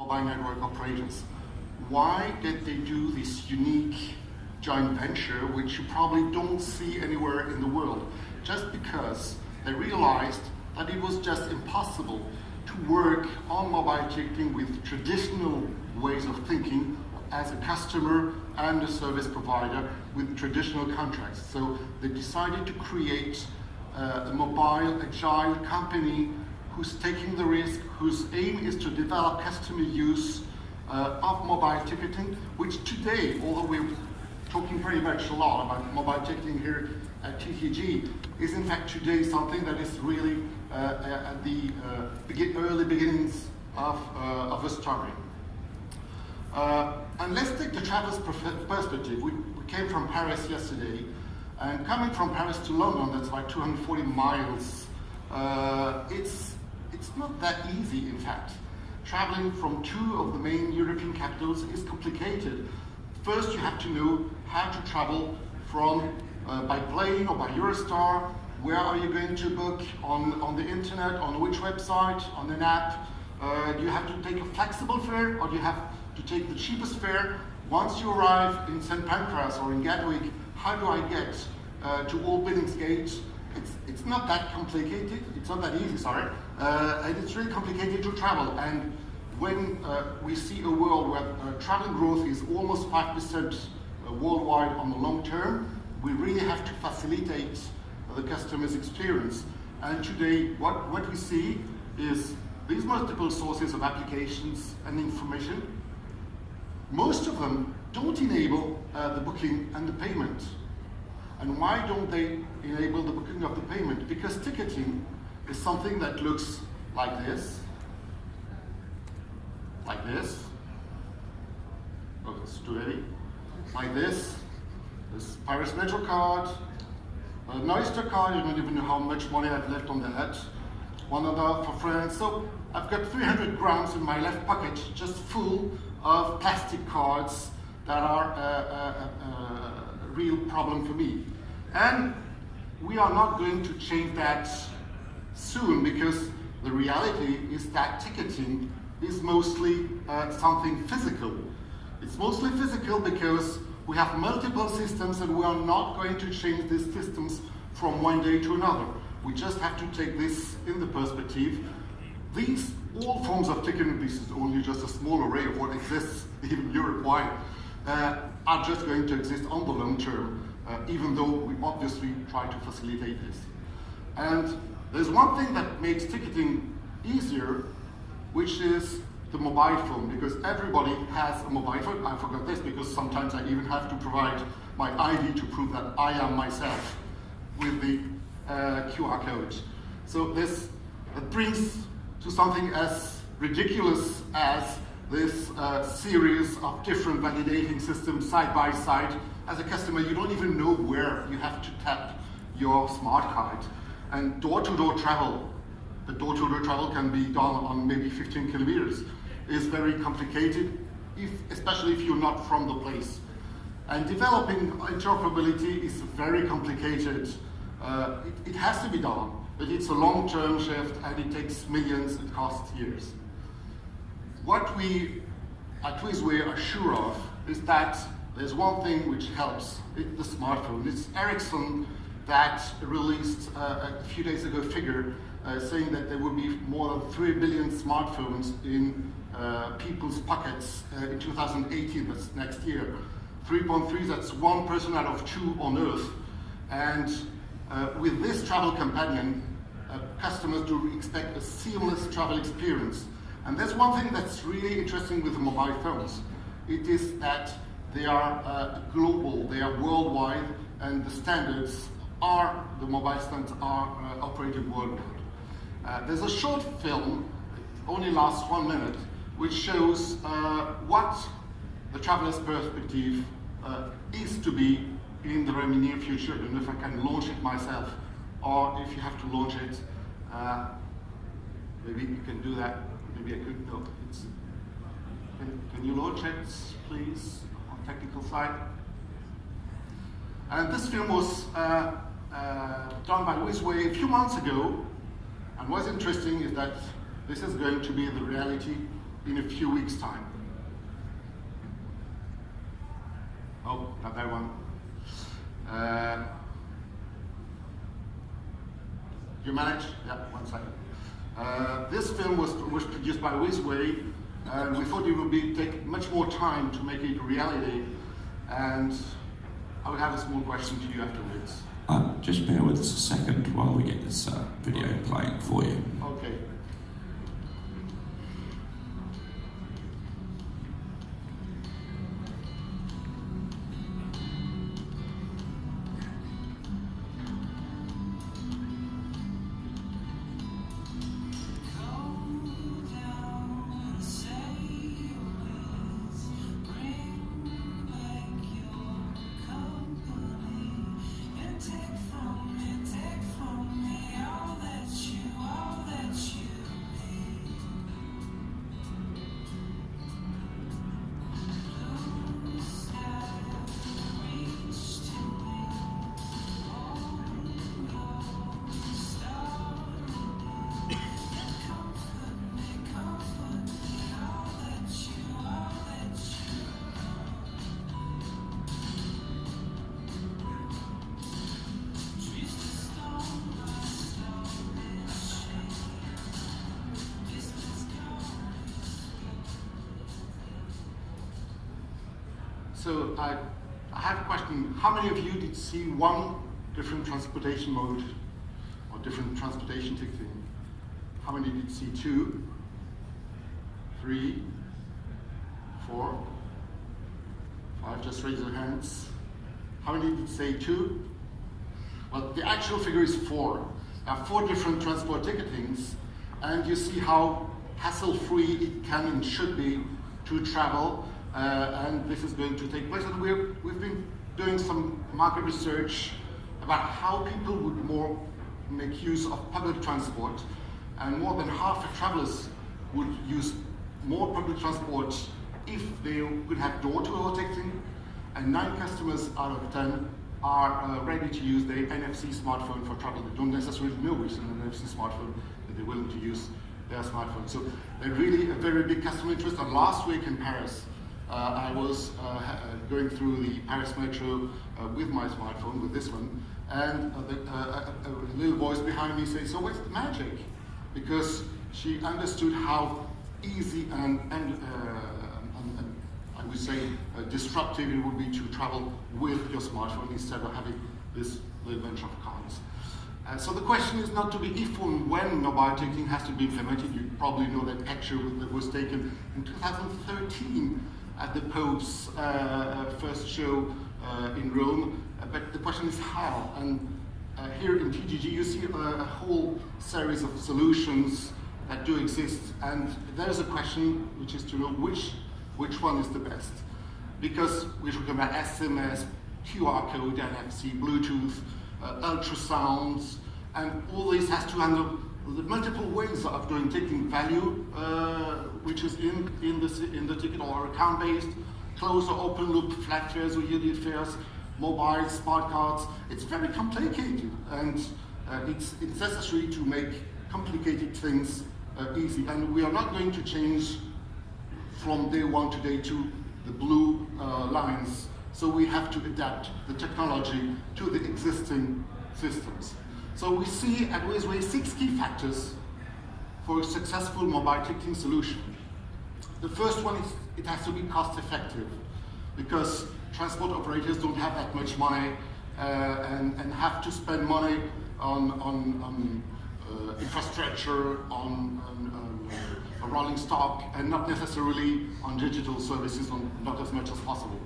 mobile network operators. Why did they do this unique joint venture, which you probably don't see anywhere in the world? Just because they realized that it was just impossible to work on mobile ticketing with traditional ways of thinking as a customer and a service provider with traditional contracts. So they decided to create a mobile, agile company who's taking the risk, whose aim is to develop customer use of mobile ticketing, which today, although we're talking very much a lot about mobile ticketing here at TTG, is in fact today something that is really at the early beginnings of a story. And let's take the traveler's perspective. We came from Paris yesterday, and coming from Paris to London, that's like 240 miles. It's not that easy, in fact. Traveling from two of the main European capitals is complicated. First, you have to know how to travel from by plane or by Eurostar. Where are you going to book on the internet, on which website, on an app? Do you have to take a flexible fare, or do you have to take the cheapest fare? Once you arrive in St. Pancras or in Gatwick, how do I get to Old Billingsgate? It's not that complicated, it's not that easy, sorry. And it's really complicated to travel. And when we see a world where travel growth is almost 5% worldwide on the long term, we really have to facilitate the customer's experience. And today, what we see is these multiple sources of applications and information. Most of them don't enable the booking and the payment. And why don't they enable the booking of the payment? Because ticketing is something that looks like this. Like this. Oh, it's too heavy. Like this. This Paris Metro card. An Oyster card, you don't even know how much money I've left on the head. One other for France. So I've got 300 grams in my left pocket, just full of plastic cards that are a real problem for me. And we are not going to change that soon, because the reality is that ticketing is mostly something physical. It's mostly physical because we have multiple systems, and we are not going to change these systems from one day to another. We just have to take this in the perspective. These, all forms of ticketing, this is only just a small array of what exists even Europe-wide, are just going to exist on the long term, even though we obviously try to facilitate this. And there's one thing that makes ticketing easier, which is the mobile phone, because everybody has a mobile phone. I forgot this because sometimes I even have to provide my ID to prove that I am myself with the QR code. So this brings to something as ridiculous as this series of different validating systems side by side. As a customer, you don't even know where you have to tap your smart card. And door-to-door travel, the door-to-door travel can be done on maybe 15 kilometers, is very complicated, especially if you're not from the place. And developing interoperability is very complicated. It has to be done, but it's a long-term shift, and it takes millions, it costs years. What we at Wizway are sure of is that there's one thing which helps, it's the smartphone. It's Ericsson that released a few days ago a figure saying that there will be more than 3 billion smartphones in people's pockets in 2018, that's next year. 3.3, that's 1 person out of 2 on Earth. And with this travel companion, customers do expect a seamless travel experience. And there's one thing that's really interesting with the mobile phones. It is that they are global, they are worldwide, and the standards are, the mobile standards are operated worldwide. There's a short film, it only lasts 1 minute, which shows what the traveler's perspective is to be in the very near future. I don't know if I can launch it myself, or if you have to launch it, maybe you can do that. Maybe I could, no, can you launch it, please, on technical side? And this film was done by Wizway a few months ago, and what's interesting is that this is going to be the reality in a few weeks' time. Oh, not that one. You manage? Yeah, 1 second. This film was produced by Wizway, and we thought it would take much more time to make it a reality, and I would have a small question to you afterwards. Just bear with us a second while we get this video playing for you. Okay. So I have a question. How many of you did see one different transportation mode or different transportation ticketing? How many did see 2, 3, 4, 5? Just raise your hands. How many did say 2? Well, the actual figure is 4. There are 4 different transport ticketings, and you see how hassle-free it can and should be to travel. And this is going to take place. And we've been doing some market research about how people would more make use of public transport, and more than half of travelers would use more public transport if they could have door-to-door ticketing, and 9 customers out of 10 are ready to use their NFC smartphone for travel. They don't necessarily know it's an NFC smartphone, but they're willing to use their smartphone. So they're really a very big customer interest. And last week in Paris, I was going through the Paris metro with my smartphone, with this one, and a little voice behind me said, "So what's the magic?" Because she understood how easy and I would say disruptive it would be to travel with your smartphone instead of having this little bunch of cards. So the question is not to be if or when mobile ticketing has to be implemented. You probably know that picture that was taken in 2013 at the Pope's first show in Rome, but the question is how. And here in TGG you see a whole series of solutions that do exist, and there's a question which is to know which one is the best. Because we're talking about SMS, QR code, NFC, Bluetooth, ultrasounds, and all this has to handle the multiple ways of doing ticketing value, which is in the ticket, or account-based, closed or open loop, flat fares or yearly fares, mobile, smart cards. It's very complicated, and it's necessary to make complicated things easy. And we are not going to change from day 1 to day 2 the blue lines. So we have to adapt the technology to the existing systems. So we see at Wizway 6 key factors for a successful mobile ticketing solution. The first one is it has to be cost effective, because transport operators don't have that much money and have to spend money on infrastructure, on rolling stock, and not necessarily on digital services, not as much as possible.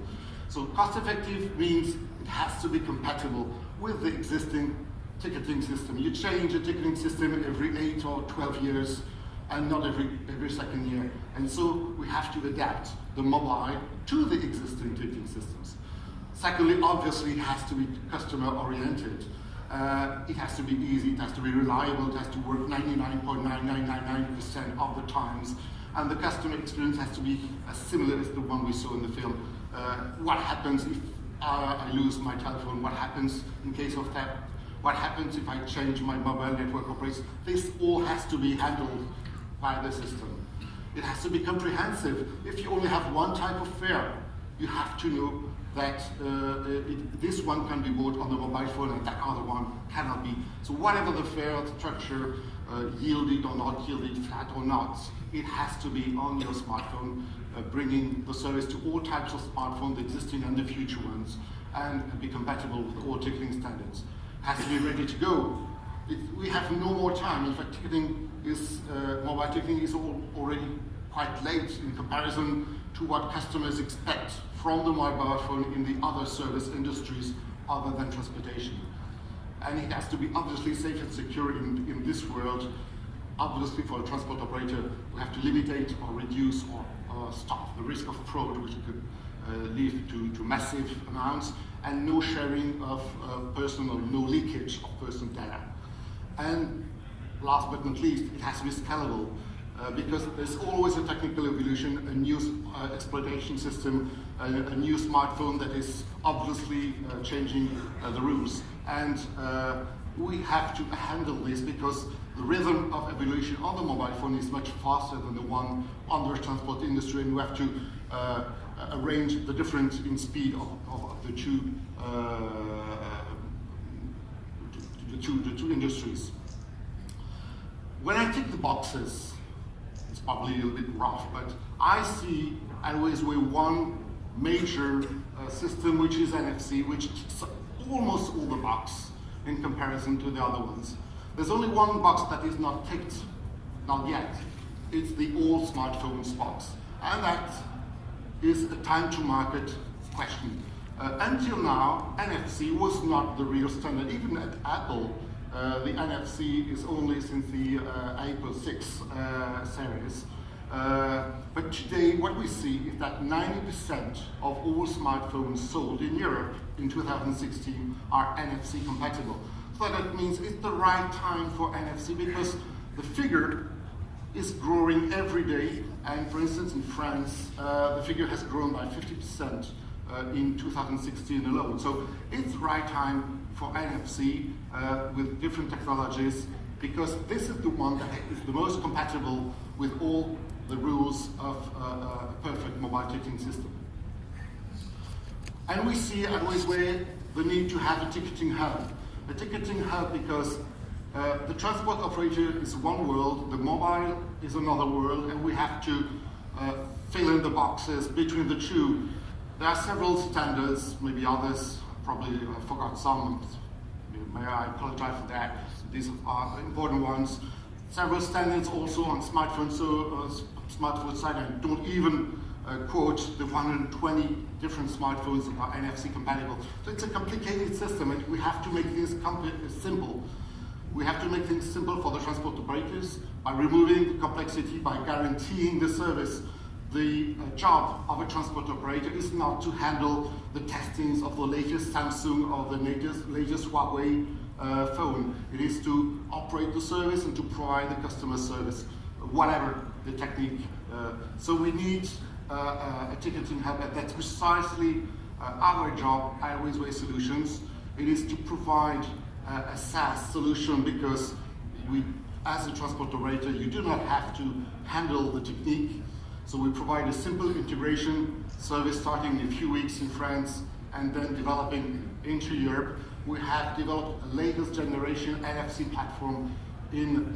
So cost effective means it has to be compatible with the existing ticketing system. You change a ticketing system every 8 or 12 years, and not every second year. And so we have to adapt the mobile to the existing ticketing systems. Secondly, obviously, it has to be customer-oriented. It has to be easy, it has to be reliable, it has to work 99.9999% of the times, and the customer experience has to be as similar as the one we saw in the film. What happens if I lose my telephone? What happens in case of theft? What happens if I change my mobile network operator? This all has to be handled by the system. It has to be comprehensive. If you only have one type of fare, you have to know that this one can be bought on the mobile phone and that other one cannot be. So whatever the fare structure, yielded or not yielded, flat or not, it has to be on your smartphone, bringing the service to all types of smartphones, existing and the future ones, and be compatible with all ticketing standards. It has to be ready to go. We have no more time. In fact, mobile ticketing is already quite late in comparison to what customers expect from the mobile phone in the other service industries other than transportation. And it has to be obviously safe and secure in this world. Obviously, for a transport operator, we have to limitate or reduce or stop the risk of fraud, which could lead to massive amounts, and no sharing of personal, no leakage of personal data. And last but not least, it has to be scalable, because there's always a technical evolution, a new exploitation system, a new smartphone that is obviously changing the rules. And we have to handle this because the rhythm of evolution on the mobile phone is much faster than the one on the transport industry, and we have to arrange the difference in speed of the two industries. When I tick the boxes, it's probably a little bit rough, but I see Wizway one major system, which is NFC, which ticks almost all the boxes in comparison to the other ones. There's only one box that is not ticked, not yet. It's the all smartphones box, and that is a time to market question. Until now, NFC was not the real standard. Even at Apple, the NFC is only since the Apple 6 series. But today, what we see is that 90% of all smartphones sold in Europe in 2016 are NFC compatible. So that means it's the right time for NFC because the figure is growing every day. And for instance, in France, the figure has grown by 50% in 2016 alone. So it's the right time for NFC with different technologies, because this is the one that is the most compatible with all the rules of a perfect mobile ticketing system. And we see at Wizway the need to have a ticketing hub. A ticketing hub because the transport operator is one world, the mobile is another world, and we have to fill in the boxes between the two. There are several standards, maybe others, probably I forgot some, may I apologize for that. These are important ones. Several standards also on smartphones, so smartphone side, I don't even quote the 120 different smartphones that are NFC compatible. So it's a complicated system, and we have to make things simple. We have to make things simple for the transport operators by removing the complexity, by guaranteeing the service. The job of a transport operator is not to handle the testings of the latest Samsung or the latest Huawei phone. It is to operate the service and to provide the customer service, whatever the technique. So we need a ticketing hub, and that's precisely our job at Wizway Solutions. It is to provide a SaaS solution, because we, as a transport operator, you do not have to handle the technique. So we provide a simple integration service starting in a few weeks in France and then developing into Europe. We have developed a latest generation NFC platform in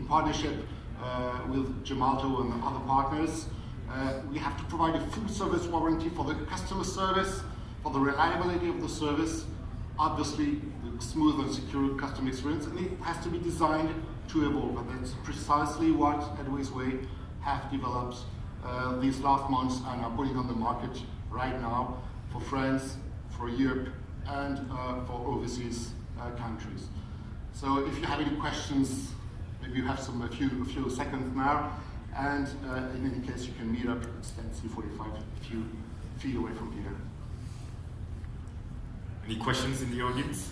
partnership with Gemalto and other partners. We have to provide a full service warranty for the customer service, for the reliability of the service, obviously the smooth and secure customer experience, and it has to be designed to evolve. And that's precisely what at Wizway have developed these last months and are putting on the market right now for France, for Europe, and for overseas countries. So if you have any questions, maybe you have a few seconds now, and in any case you can meet up at stand C45 a few feet away from here. Any questions in the audience?